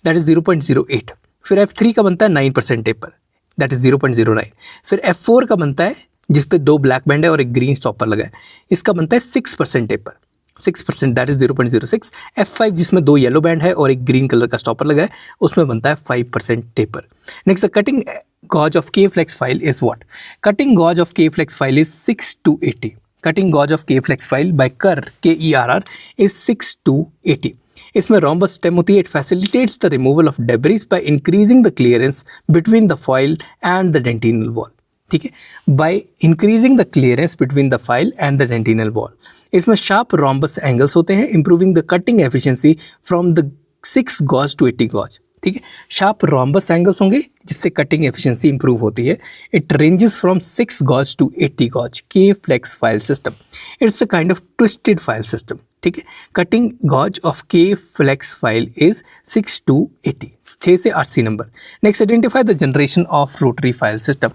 दैट इज 0.08। फिर F3 का बनता है 9% टेपर, दैट इज 0.09। फिर F4 का बनता है जिसपे दो ब्लैक बैंड है और एक ग्रीन स्टॉपर लगा है, इसका बनता है 6% टेपर, 6%, दैट इज 0.06। F5 जिसमें दो येलो बैंड है और एक ग्रीन कलर का स्टॉपर लगा है, उसमें बनता है 5% taper. Next, the cutting gauge of K-Flex file is what? Cutting gauge of K-Flex file is 6 to 80. Cutting gauge of K-Flex file by Kerr, K-E-R-R, is 6 to 80. इसमें rhombus stem होती है, it facilitates the removal of debris by increasing the clearance between the foil and the dentinal wall. ठीक है, by increasing the clearance between the foil and the dentinal wall. इसमें sharp rhombus angles होते हैं, improving the cutting efficiency from the 6 gauge to 80 gauge. ठीक है, शार्प रोम्बस एंगल्स होंगे जिससे कटिंग एफिशिएंसी इंप्रूव होती है। It ranges from 6 gauge to 80 gauge. K flex file system, it's a kind of twisted file system. ठीक है, cutting gauge of K flex file is 6 to 80, 6 से 80 number. Next, identify the generation of rotary file system.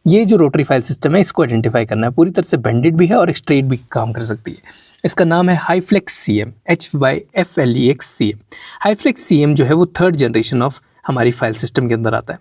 ये जो रोटरी फाइल सिस्टम है इसको आइडेंटिफाई करना है, पूरी तरह से बेंडेड भी है और स्ट्रेट भी काम कर सकती है। इसका नाम है हाईफ्लेक्स CM, HYFLEX CM। हाईफ्लेक्स CM जो है वो थर्ड जनरेशन ऑफ हमारी फाइल सिस्टम के अंदर आता है।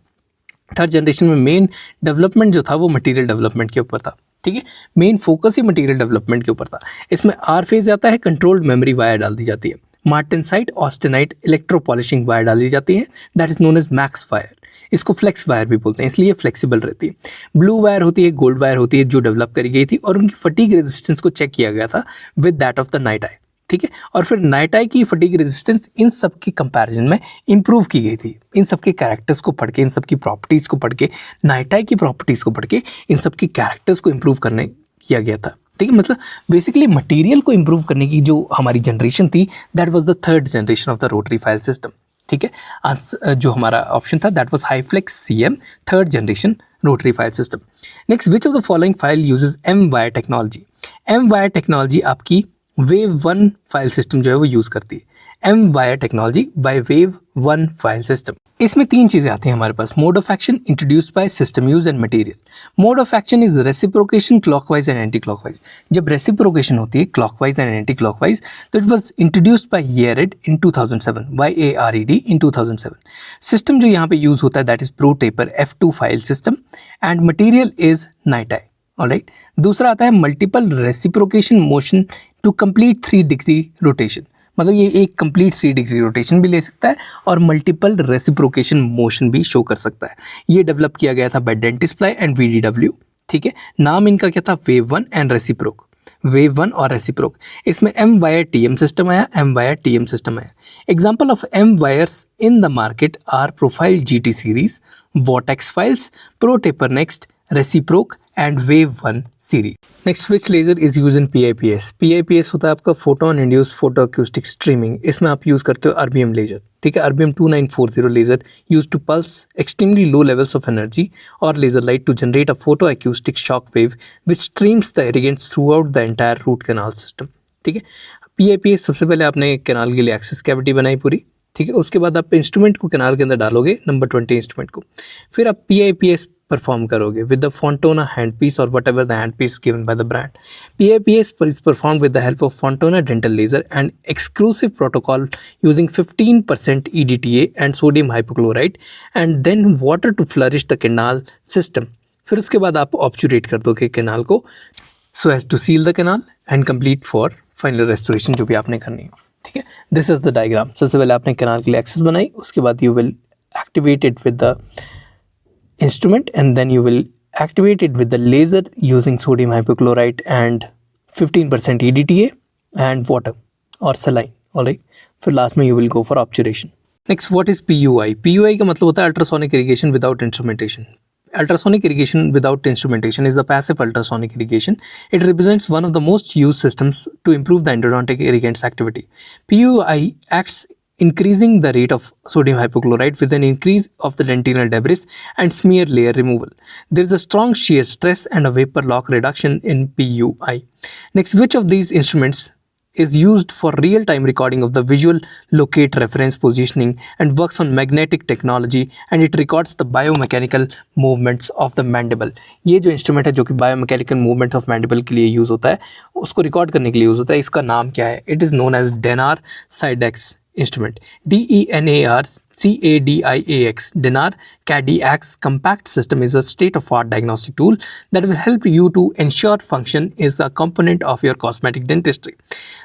थर्ड जनरेशन में मेन डेवलपमेंट जो था वो मटेरियल डेवलपमेंट के ऊपर था। ठीक है, मेन फोकस ही मटेरियल डेवलपमेंट के ऊपर था। इसमें R फेज आता है, कंट्रोल्ड मेमोरी वायर डाल दी जाती है, martensite, austenite electro polishing wire डाल दी जाती है, that is known as max wire. इसको फ्लेक्स वायर भी बोलते हैं, इसलिए फ्लेक्सिबल रहती है। ब्लू वायर होती है, गोल्ड वायर होती है जो डेवलप करी गई थी और उनकी फटीग रेजिस्टेंस को चेक किया गया था with that of the night I. ठीक है, और फिर नाइट आई की फटीग रेजिस्टेंस इन सब की कंपैरिजन में इंप्रूव की गई थी। इन सब के कैरेक्टर्स को पढ़ के, इन सब की प्रॉपर्टीज़ को पढ़ के, नाइट आई की प्रॉपर्टीज़ को पढ़ के इन सब की कैरेक्टर्स को इंप्रूव करने किया गया था। ठीक है, मतलब बेसिकली मटेरियल को इंप्रूव करने की जो हमारी जनरेशन थी, that was the third generation of the rotary file system. ठीक है, जो हमारा ऑप्शन था that was HyFlex CM, third generation rotary file system. Next, which of the following file uses M wire technology? M wire technology आपकी वेव 1 फाइल सिस्टम जो है वो यूज़ करती है। M wire technology by Wave 1 file system. इसमें तीन चीज़ें आती हैं हमारे पास। Mode of action introduced by system use and material. Mode of action is reciprocation clockwise and anti clockwise. जब रेसिप्रोकेशन होती है क्लॉकवाइज एंड एंटी क्लॉकवाइज तो it was introduced by Yared in 2007, YARED in 2007। System जो यहाँ पे यूज होता है that is ProTaper F2 file system and material is NiTi. Alright, दूसरा आता है multiple reciprocation motion to complete 3 degree rotation. मतलब ये एक कंप्लीट 3 डिग्री रोटेशन भी ले सकता है और मल्टीपल रेसिप्रोकेशन मोशन भी शो कर सकता है। ये डेवलप किया गया था बाय डेंटिस्प्लाई एंड VDW। ठीक है, नाम इनका क्या था? Wave 1 and रेसिप्रोक। वेव 1 और रेसिप्रोक। इसमें M वायर TM सिस्टम आया, M वायर TM सिस्टम आया। Example of M wires in the market are profile GT series, vortex files, ProTaper next, Reciproc and wave 1 series. Next, which laser is use in PIPS? PIPS होता है आपका photon induced photo acoustic streaming. इसमें आप यूज करते हो अर्बियम लेजर। ठीक है, erbium 2940 laser use to pulse extremely low levels of energy और laser light to generate a photo acoustic shock wave which streams the irrigants throughout the entire root canal system. ठीक है, PIPS सबसे पहले आपने कैनाल के लिए एक्सेस कैविटी बनाई पूरी। ठीक है, उसके बाद आप इंस्ट्रूमेंट को कैनाल के अंदर डालोगे, नंबर 20 इंस्ट्रूमेंट को। फिर आप PIPS परफॉर्म करोगे with the Fotona hand piece और whatever the hand piece given by the brand. PIPS is performed with the help of Fontona dental laser and exclusive protocol using 15% EDTA and sodium hypochlorite and then water to flourish the canal system. फिर उसके बाद आप ऑब्चुरेट कर दोगे कैनाल को so as to seal the canal and complete for final restoration जो भी आपने करनी है. ठीक है, दिस इज द डायग्राम. सबसे पहले आपने कैनाल के लिए एक्सेस बनाई, उसके बाद you will activate it with the instrument and then you will activate it with the laser using sodium hypochlorite and 15% EDTA and water or saline. Alright, फिर last में you will go for obturation. Next, what is PUI? PUI का मतलब होता है ultrasonic irrigation without instrumentation. Ultrasonic irrigation without instrumentation is the passive ultrasonic irrigation. It represents one of the most used systems to improve the endodontic irrigant's activity. PUI acts increasing the rate of sodium hypochlorite with an increase of the dentinal debris and smear layer removal. There is a strong shear stress and a vapor lock reduction in PUI. Next, which of these instruments is used for real-time recording of the visual locate reference positioning and works on magnetic technology and it records the biomechanical movements of the mandible. ये जो इंस्ट्रूमेंट है जो कि biomechanical movements of mandible के लिए यूज़ होता है, उसको रिकॉर्ड करने के लिए यूज़ होता है. इसका नाम क्या है? It is known as Denar Cydax instrument. DENAR-CADIAX. Denar CADIAX compact system is a state-of-art diagnostic tool that will help you to ensure function is a component of your cosmetic dentistry.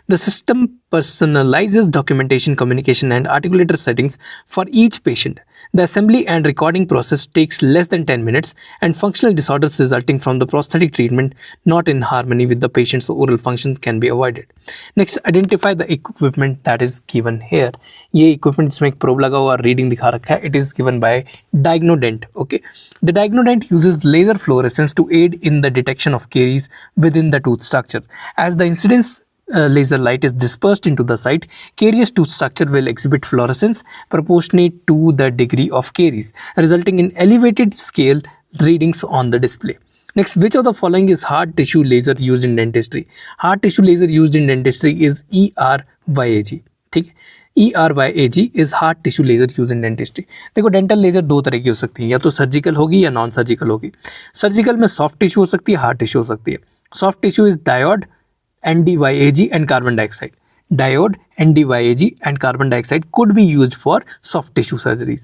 The system personalizes documentation, communication, and articulator settings for each patient. The assembly and recording process takes less than 10 minutes and functional disorders resulting from the prosthetic treatment not in harmony with the patient's oral function can be avoided. Next, identify the equipment that is given here. ये equipment जिसमें एक probe लगा हुआ reading दिखा रखा है, it is given by Diagnodent. Okay, the Diagnodent uses laser fluorescence to aid in the detection of caries within the tooth structure. As the incidence laser light is dispersed into the site, carious tooth structure will exhibit fluorescence proportionate to the degree of caries, resulting in elevated scale readings on the display. Next, which of the following is hard tissue laser used in dentistry? Hard tissue laser used in dentistry is ERYAG. ठीक है, ERYAG is hard tissue laser used in dentistry. देखो, डेंटल लेजर दो तरह की हो सकती है, या तो सर्जिकल होगी या नॉन सर्जिकल होगी. सर्जिकल में सॉफ्ट टिश्यू हो सकती है, हार्ड टिश्यू हो सकती है. Soft tissue is diode, NdYAG and carbon dioxide. Diode, NdYAG and carbon dioxide could be used for soft tissue surgeries.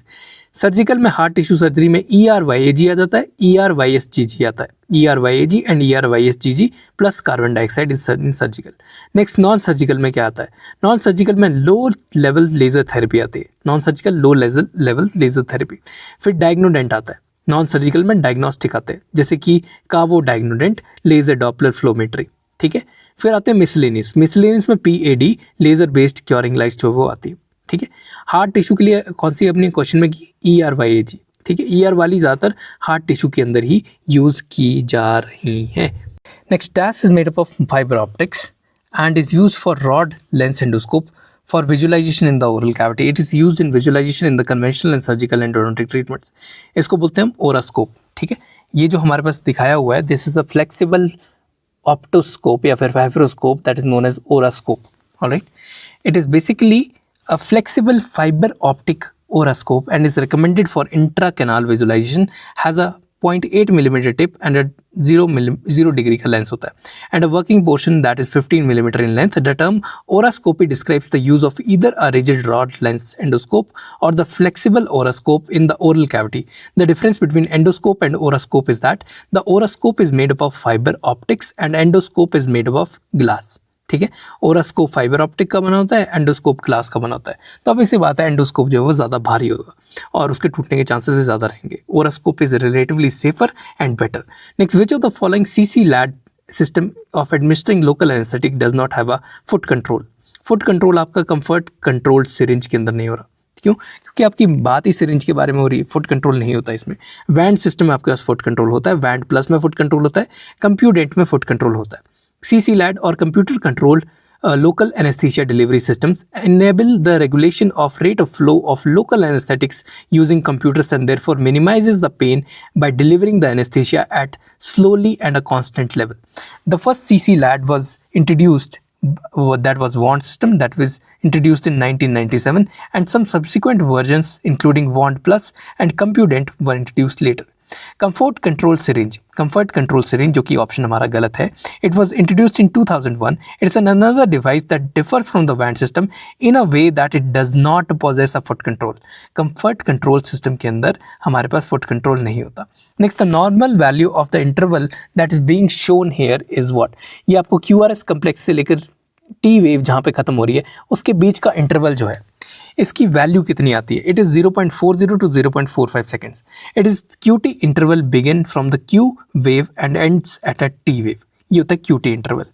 Surgical में हार्ड टिश्यू सर्जरी में ERYAG आ जाता है, ERYSGG आता है. ERYAG and ERYSGG plus carbon dioxide in surgical. Next, non surgical में क्या आता है? नॉन सर्जिकल में लो लेवल लेजर थेरेपी आती है. Non surgical low level laser therapy. फिर डायग्नोडेंट आता है. नॉन सर्जिकल में डायग्नोस्टिक आते हैं, जैसे कि KaVo DIAGNOdent, laser Doppler flowmetry. ठीक है, फिर आते हैं मिसलेनियस. मिसलेनियस में PAD laser based curing lights जो वो आती है. ठीक है, हार्ड टिश्यू के लिए कौन सी अपने क्वेश्चन में की? ERYAG. ठीक है, ER वाली ज़्यादातर हार्ड टिश्यू के अंदर ही यूज़ की जा रही हैं. Next, DAS is made up of fibre optics and is use for rod lens endoscope for visualization in the oral cavity. It is used in visualization in the conventional and surgical endodontic treatments. इसको बोलते हैं हम ओरास्कोप. ठीक है, ये जो हमारे पास दिखाया हुआ है, this is a flexible optoscope या फिर fibroscope that is known as oroscope. Alright, it is basically a flexible fiber optic oroscope and is recommended for intracanal visualization. Has a 0.8 millimeter tip and a 0 degree का lens होता है and a working portion that is 15 millimeter in length. The term oroscopy describes the use of either a rigid rod lens endoscope or the flexible oroscope in the oral cavity. The difference between endoscope and oroscope is that the oroscope is made up of fiber optics and endoscope is made up of glass. ठीक है, ओरास्कोप फाइबर ऑप्टिक का बना होता है, एंडोस्कोप ग्लास का बना होता है. तो अब इसी बात है, एंडोस्कोप जो है वो ज़्यादा भारी होगा और उसके टूटने के चांसेस भी ज़्यादा रहेंगे. Orascope is relatively safer and better. Next, which of the following CC-LAD system of administering local anaesthetic does not have a foot control? Foot control आपका कंफर्ट कंट्रोल्ड सिरिंज के अंदर नहीं हो रहा. क्यों? क्योंकि आपकी बात ही सिरिंज के बारे में हो रही है, फुट कंट्रोल नहीं होता इसमें. वैंड सिस्टम में आपके पास फुट कंट्रोल होता है, वैंड प्लस में फुट कंट्रोल होता है, कंप्यूडेंट में फुट कंट्रोल होता है. CC-LAD or computer controlled local anesthesia delivery systems enable the regulation of rate of flow of local anesthetics using computers and therefore minimizes the pain by delivering the anesthesia at slowly and a constant level. The first CC-LAD was introduced, that was Wand system, that was introduced in 1997 and some subsequent versions including Wand Plus and Compudent were introduced later. Comfort control syringe जो कि ऑप्शन हमारा गलत है, it was introduced in 2001. It's another device that differs from the band system in a way that it does not possess a foot control. Comfort control system के अंदर हमारे पास फुट कंट्रोल नहीं होता. Next, the normal value of the interval that is being shown here is what. ये आपको QRS कम्प्लेक्स से लेकर टी वेव जहाँ पे खत्म हो रही है उसके बीच का इंटरवल जो है इसकी वैल्यू कितनी आती है. It is 0.40 to 0.45 seconds. It is QT interval begin from the Q wave and ends at a T wave. ये होता है QT interval.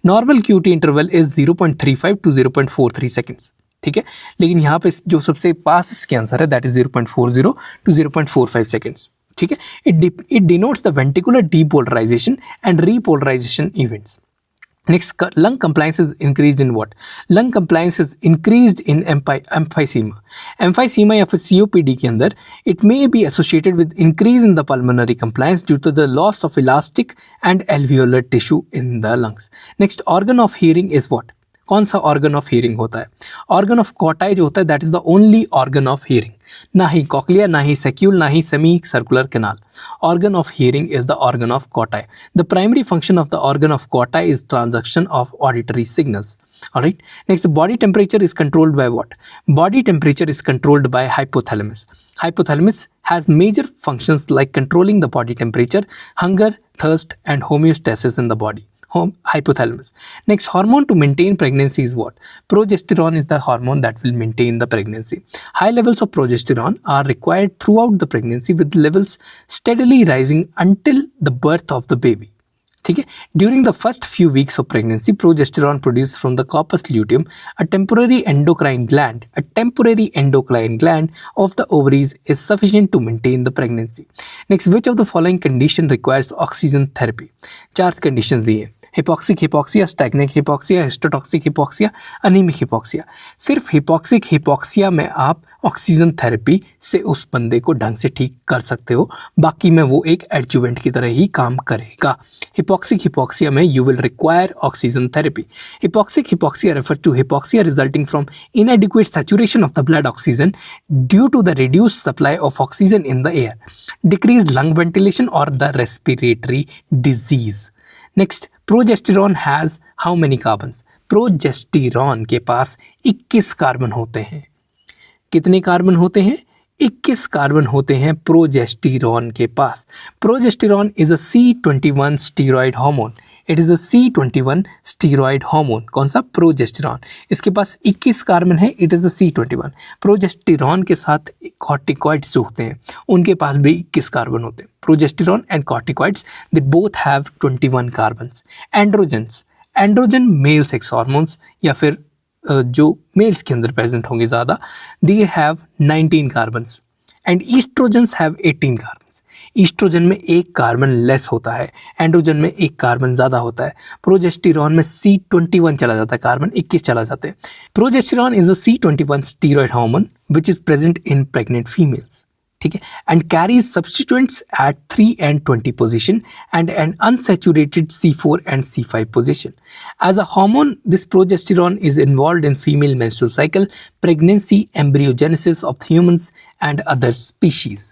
Normal QT interval is 0.35 to 0.43 seconds. ठीक है, लेकिन यहाँ पे जो सबसे पास इसके आंसर है दैट इज 0.40 to 0.45 सेकेंड्स. ठीक है, it denotes the ventricular depolarisation and repolarisation events. Next, lung compliance is increased in what? Lung compliance is increased in emphysema. Emphysema या फिर COPD के अंदर it may be associated with increase in the pulmonary compliance due to the loss of elastic and alveolar tissue in the lungs. Next, organ of hearing is what? कौन सा ऑर्गन ऑफ हियरिंग होता है? ऑर्गन ऑफ कॉटाई जो होता है that is the only organ of hearing. ना ही कॉक्लिया, ना ही सेक्यूल, ना ही semi circular canal. Organ of hearing is the organ of Corti. The primary function of the organ of Corti is transduction of auditory signals. Alright. Next, the body temperature is controlled by what? Body temperature is controlled by hypothalamus. Hypothalamus has major functions like controlling the body temperature, hunger, thirst, and homeostasis in the body. Hypothalamus. Next, hormone to maintain pregnancy is what? Progesterone is the hormone that will maintain the pregnancy. High levels of progesterone are required throughout the pregnancy with levels steadily rising until the birth of the baby. ठीक है, during the first few weeks of pregnancy progesterone produce from the corpus luteum, a temporary endocrine gland of the ovaries is sufficient to maintain the pregnancy. Next, which of the following condition requires oxygen therapy? चार कंडीशंस दी हैं. हिपोक्सिक हिपोक्सिया, स्टैग्नेट हिपोक्सिया, हिस्टोटॉक्सिक हिपोक्सिया, अनीमिक हिपोक्सिया. सिर्फ हिपोक्सिक हिपोक्सिया में आप ऑक्सीजन थेरेपी से उस बंदे को ढंग से ठीक कर सकते हो, बाकी में वो एक एडजुवेंट की तरह ही काम करेगा. हिपोक्सिक हिपोक्सिया में you will require oxygen therapy. Hypoxic hypoxia refer to hypoxia resulting from inadequate saturation of the blood oxygen due to the reduced supply of oxygen in the air, decreased lung ventilation or the respiratory disease. Next, progesterone has how many carbons? Progesterone के पास 21 कार्बन होते हैं. कितने कार्बन होते हैं? 21 कार्बन होते हैं प्रोजेस्टेरॉन के पास. Progesterone is a C21 steroid hormone. It is a C21 steroid hormone. कौन सा? प्रोजेस्टेरॉन. इसके पास 21 कार्बन है. It is a C21. Progesterone के साथ कॉर्टिकॉइड्स जो होते हैं उनके पास भी 21 कार्बन होते हैं. Progesterone and corticoids they both have 21 carbons. Androgen male sex hormones या फिर जो मेल्स के अंदर प्रेजेंट होंगे ज़्यादा, they have 19 carbons and estrogens have 18 carbons. Estrogen में एक कार्बन लेस होता है, एंड्रोजन में एक कार्बन ज़्यादा होता है. प्रोजेस्टेरॉन में C21 चला जाता है, कार्बन 21 चला जाते हैं. Progesterone is a C21 steroid hormone which is present in pregnant females. ठीक है, and carries substituents at 3 and 20 position and an unsaturated C4 and C5 position. As a hormone, this progesterone is involved in female menstrual cycle, pregnancy, embryogenesis of humans and other species.